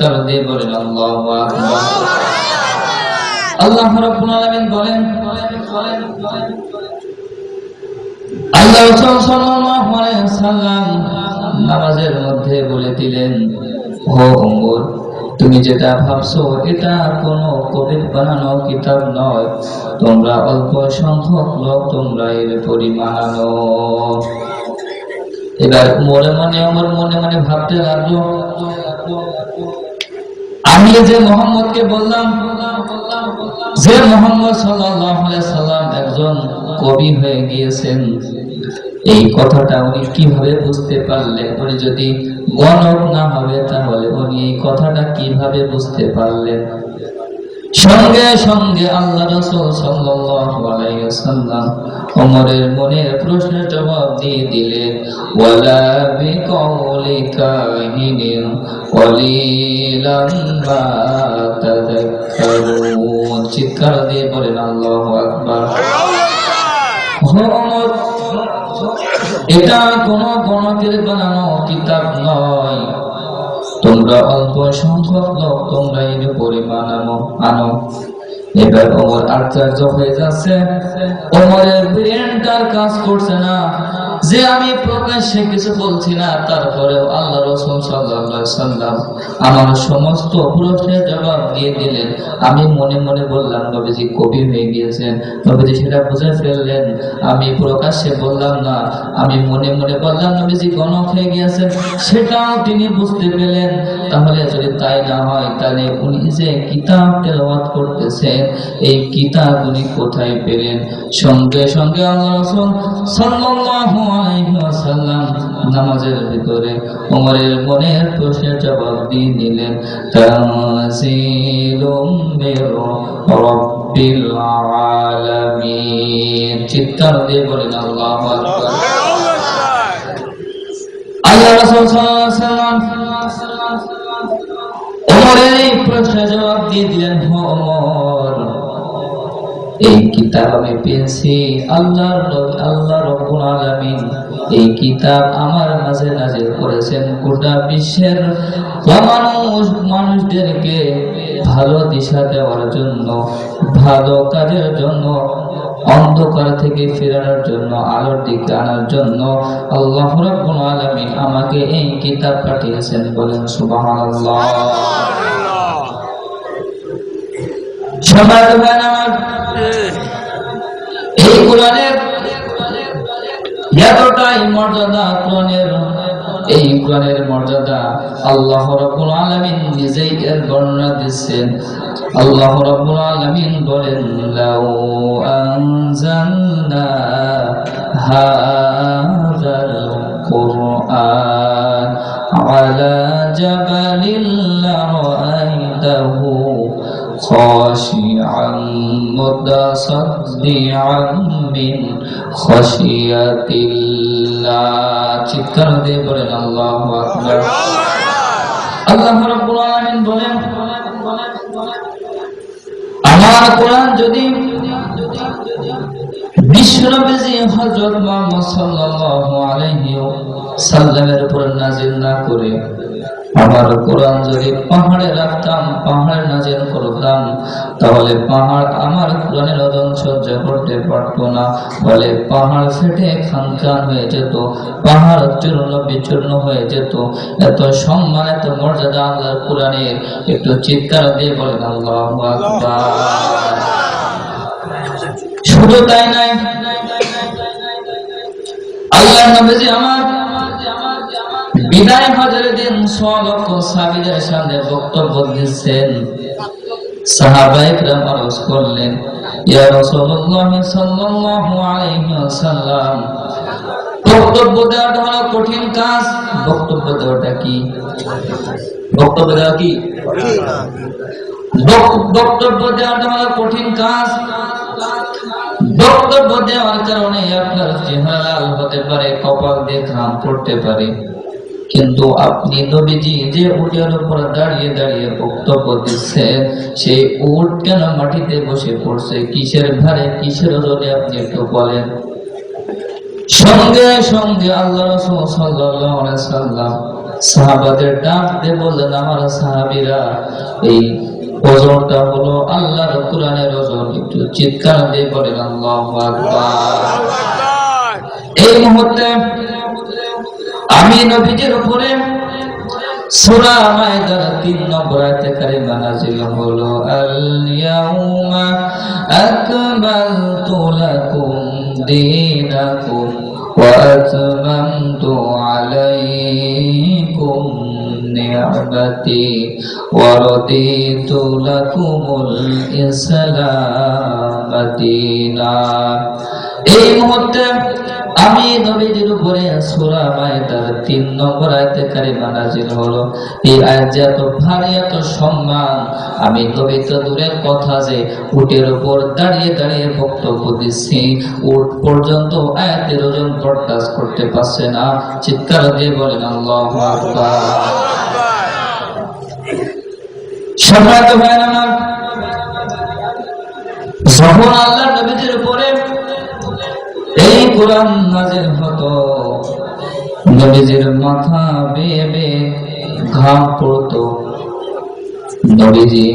চিৎকার দিয়ে বলেন আল্লাহু আকবার। আল্লাহ রাব্বুল আলামিন বলেন, আল্লাহ রাসূল সাল্লাল্লাহু আলাইহি ওয়াসাল্লাম নামাজের মধ্যে বলে দিলেন, ও ওমর, তুমি যেটা ভাবছো এটা কোনো কবির বানানো কিতাব নয়, তোমরা অল্প সংখ্যক লোক, তোমরা এর পরিমাণ। এবার মনে মনে ভাবতে লাগলো, আমি যে মোহাম্মদকে বললাম যে মোহাম্মদ সাল্লাল্লাহু আলাইহি সাল্লাম একজন কবি হয়ে গিয়েছেন, এই কথাটা উনি কিভাবে বুঝতে পারলেন? উনি যদি গণক না হবে তাহলে উনি এই কথাটা কিভাবে বুঝতে পারলেন? সঙ্গে সঙ্গে আল্লাহ রাসূল সাল্লাল্লাহু আলাইহি ওয়াসাল্লাম ওমরের মনের প্রশ্নের জবাব দিয়ে দিলেন, ওয়ালা বিকাউলি কাহিনিন কলিলান মা তাযাক্কারুন। চিৎকার দিয়ে বলেন আল্লাহু আকবার। ওমর, এটা কোন গণকের বানানো কিতাব নয়, তোমরা অল্প সংখ্যক লোক, তোমরা এর পরিমাণ আনো। এবার ওমর আশ্চর্য হয়ে যাচ্ছে, ওমরের ব্রেনটার কাজ করছে না যে আমি প্রকাশ্যে কিছু বলছি না, তারপরেও আল্লাহ রাসূল সাল্লাল্লাহু আলাইহি ওয়াসাল্লাম আমার সমস্ত প্রশ্নের জবাব দিয়ে দিলেন। আমি মনে মনে বললাম নবীজি কবি হয়ে গিয়েছেন, নবীজি সেটা বুঝে ফেললেন। আমি প্রকাশ্যে বললাম না, আমি মনে মনে বললাম নবীজি গণক হয়ে গিয়েছেন, সেটাও তিনি বুঝতে পেলেন। তাহলে যদি তাই না হয়, তাহলে উনি যে কিতাব তেলাওয়াত করতেছেন, এই কিতাব উনি কোথায় পেলেন? সঙ্গে সঙ্গে আল্লাহ রাসূল সাল্লাল্লাহু আলাইহি ওয়াসাল্লাম নামাজের ভিতরে ওমরের মনের প্রশ্নের জবাব দিয়ে দিলেন, তানজিলুম মির রাব্বিল আলামিন। চিৎকার দিয়ে বলেন আল্লাহু আকবার। আল্লাহ রাসূল সাল্লাল্লাহু আলাইহি ওয়াসাল্লাম ওমরের এই প্রশ্নের জবাব দিয়ে দিলেন, ওমর, এই কিতাব আমি পেয়েছি আল্লাহ রাব্বুল আলামিন এই কিতাব আমার মাঝে নাযিল করেছেন গোটা বিশ্বের মানুষদেরকে ভালো দিশা দেওয়ার জন্য, ভালো কাজের জন্য, অন্ধকার থেকে ফেরানোর জন্য, আলোর দিকে আনার জন্য আল্লাহ রাব্বুল আলামিন আমাকে এই কিতাব পাঠিয়েছেন। বলেন সুবহানাল্লাহ। এই কোরআনের এতটাই মর্যাদা, এই কোরআনের মর্যাদা আল্লাহ রাব্বুল আলামিন নিজেই এর বর্ণনা দিচ্ছেন। আল্লাহ রাব্বুল আলামিন বলেন, লাউ আনজালনা হাযাল কুরআন আলা জাবালিন লারাআইতাহু খাশিআন মুতাসাদ্দিআন মিন খাশিয়াতিল্লাহ। চিৎকার দিয়ে বলেন আল্লাহু আকবার। আল্লাহ রাব্বুল আলামিন বলেন, আমার কোরআন যদি বিশ্বনবী হযরত মুহাম্মদ সাল্লাল্লাহু আলাইহি সাল্লামের উপর নাযিল না করে, আমার কোরআন যদি পাহাড়ে রাখতাম, পাহাড়ে নাযিল করতাম, তাহলে পাহাড় আমার কোরআনের ওজন সহ্য করতে পারতো না, বলে পাহাড় ফেটে খানখান হয়ে যেত, পাহাড় চূর্ণ বিচূর্ণ হয়ে যেত। এত সম্মান, এত মর্যাদা আল্লাহর কোরআনের। একটু চিৎকার দিয়ে বলেন আল্লাহু আকবার। শুধু তাই নাই, আল্লাহ নবীজি আমার বিদায় হজের দিন 100 লক্ষ সাহাবীদের সামনে বক্তব্য দিচ্ছেন। সাহাবায়ে কেরাম আরজ করলেন, ইয়া রাসূলুল্লাহ সাল্লাল্লাহু আলাইহি ওয়াসাল্লাম, বক্তব্য দেওয়াটা হলো কঠিন কাজ। বক্তব্য দেওয়াটা কি? বক্তব্য দেওয়া কি? বক্তব্য দেওয়াটা হলো কঠিন কাজ। বক্তব্য দেওয়ার কারণে আপনার চেহারা লাল হতে পারে, কপাল দিয়ে ঘাম পড়তে পারে, কিন্তু আপনি নবীজি যে উটের উপর দাঁড়িয়ে দাঁড়িয়ে বক্তব্য দিচ্ছেন, সেই উট কেন মাটিতে বসে পড়ছে? কিসের ভারে, কিসের ওজনে? আপনি একটু বলেন। সঙ্গে সঙ্গে আল্লাহ রাসূল সাল্লাল্লাহু আলাইহি সাল্লাম সাহাবাদের ডাক দিয়ে বললেন, আমার সাহাবীরা, এই ওজনটা হলো আল্লাহর কোরআনের ওজন। একটু চিৎকার দিয়ে বলেন আল্লাহু আকবার। এই মুহূর্তে আমি নবীজির উপরে সূরা মায়েদার 3 নম্বর আয়াতে কারিমা নাযিল হলো, আল ইয়াউমা আকমালতু লাকুম দীনাকুম ওয়া আতমামতু আলাইকুম নি'মাতি ওয়া রাদিতু লাকুমুল ইসলাম দীনান। এই মুহূর্তে আমি নবীজির উপরে সূরা মায়েদার 3 নম্বর আয়াতে কারিমা নাযিল হলো। এই আয়াত যে এত ভারী, এত সম্মান, আমি নবী তো দূরের কথা যে উটের উপর দাঁড়িয়ে দাঁড়িয়ে বক্তব্য দিচ্ছি, উট পর্যন্ত আয়াতের ওজন বরদাস্ত করতে পারছে না। চিৎকার দিয়ে বলেন আল্লাহু আকবার। সম্মানিত ভাইরা আমার, যখন আল্লাহর নবীজির উপরে এই কোরআন নাযিল হতো, নবীজির মাথা বেয়ে বেয়ে ঘাম পড়তো। নবীজি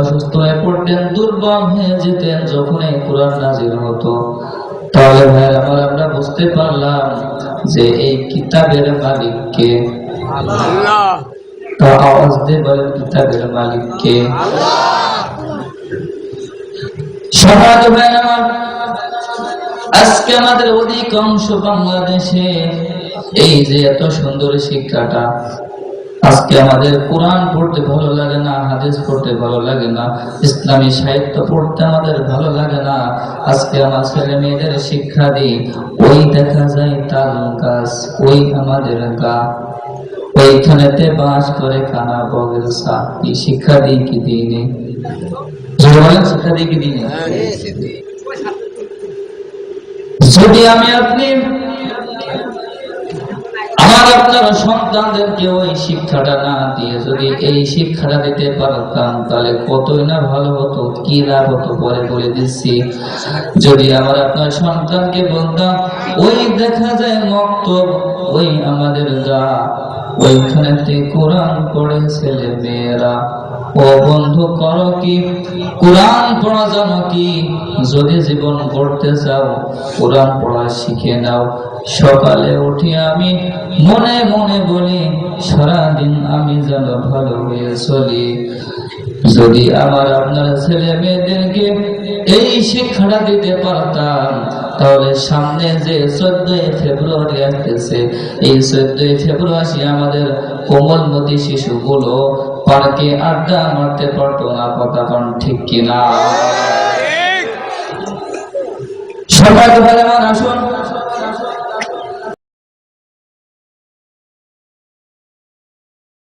অসুস্থ হয়ে পড়তেন, দুর্বল হয়ে যেতেন যখন এই কোরআন নাযিল হতো। তাহলে ভাইরা আমার, আমরা বুঝতে পারলাম যে এই কিতাবের মালিক কে? আল্লাহ। তো আওয়াজ দিয়ে বলেন, কিতাবের মালিক কে? আল্লাহ। সম্মানিত ভাইরা আমার, আজকে আমাদের অধিকাংশ বাংলাদেশে এই যে এত সুন্দর শিক্ষাটা, আজকে আমাদের কোরআন পড়তে ভালো লাগে না, হাদিস পড়তে ভালো লাগে না, ইসলামী সাহিত্য পড়তে আমাদের ভালো লাগে না। আজকে আমার ছেলে মেয়েদের শিক্ষা দিই, ওই দেখা যায় তাল গাছ, ওই আমাদের গা, ওইখানেতে বাস করে কানা বগের সা। এই শিক্ষা দিই কি দিই নেই? শিক্ষা দিই কি দিই নেই? যদি আমি আপনি আমার আপনার সন্তানদেরকে ওই শিক্ষাটা না দিয়ে যদি এই শিক্ষাটা দিতে পারতাম, তাহলে কতই না ভালো হতো, কি লাভ হতো পরে বলে দিচ্ছি। যদি আমার আপনার সন্তানকে বলতাম, ওই দেখা যায় মক্তব, ওই আমাদের গা, ওইখানেতে কোরআন পড়ে ছেলে মেয়েরা, ও বন্ধু করো কি, কোরআন পড়া জানো কি? যদি জীবন গড়তে চাও কোরআন পড়া শিখে নাও। সকালে উঠে আমি মনে মনে বলি, সারাদিন আমি যেন ভালো হয়ে চলি। যদি আমার আপনার ছেলে মেয়েদেরকে এই শিক্ষাটা দিতে পারতাম, তাহলে সামনে যে 14 ফেব্রুয়ারি আসতেছে, এই 14 ফেব্রুয়ারি আমাদের কোমলমতি শিশুগুলো পার্কে আড্ডা মারতে পারতো না। কথা কোন ঠিক কিনা? সবাই ভালো আসুন।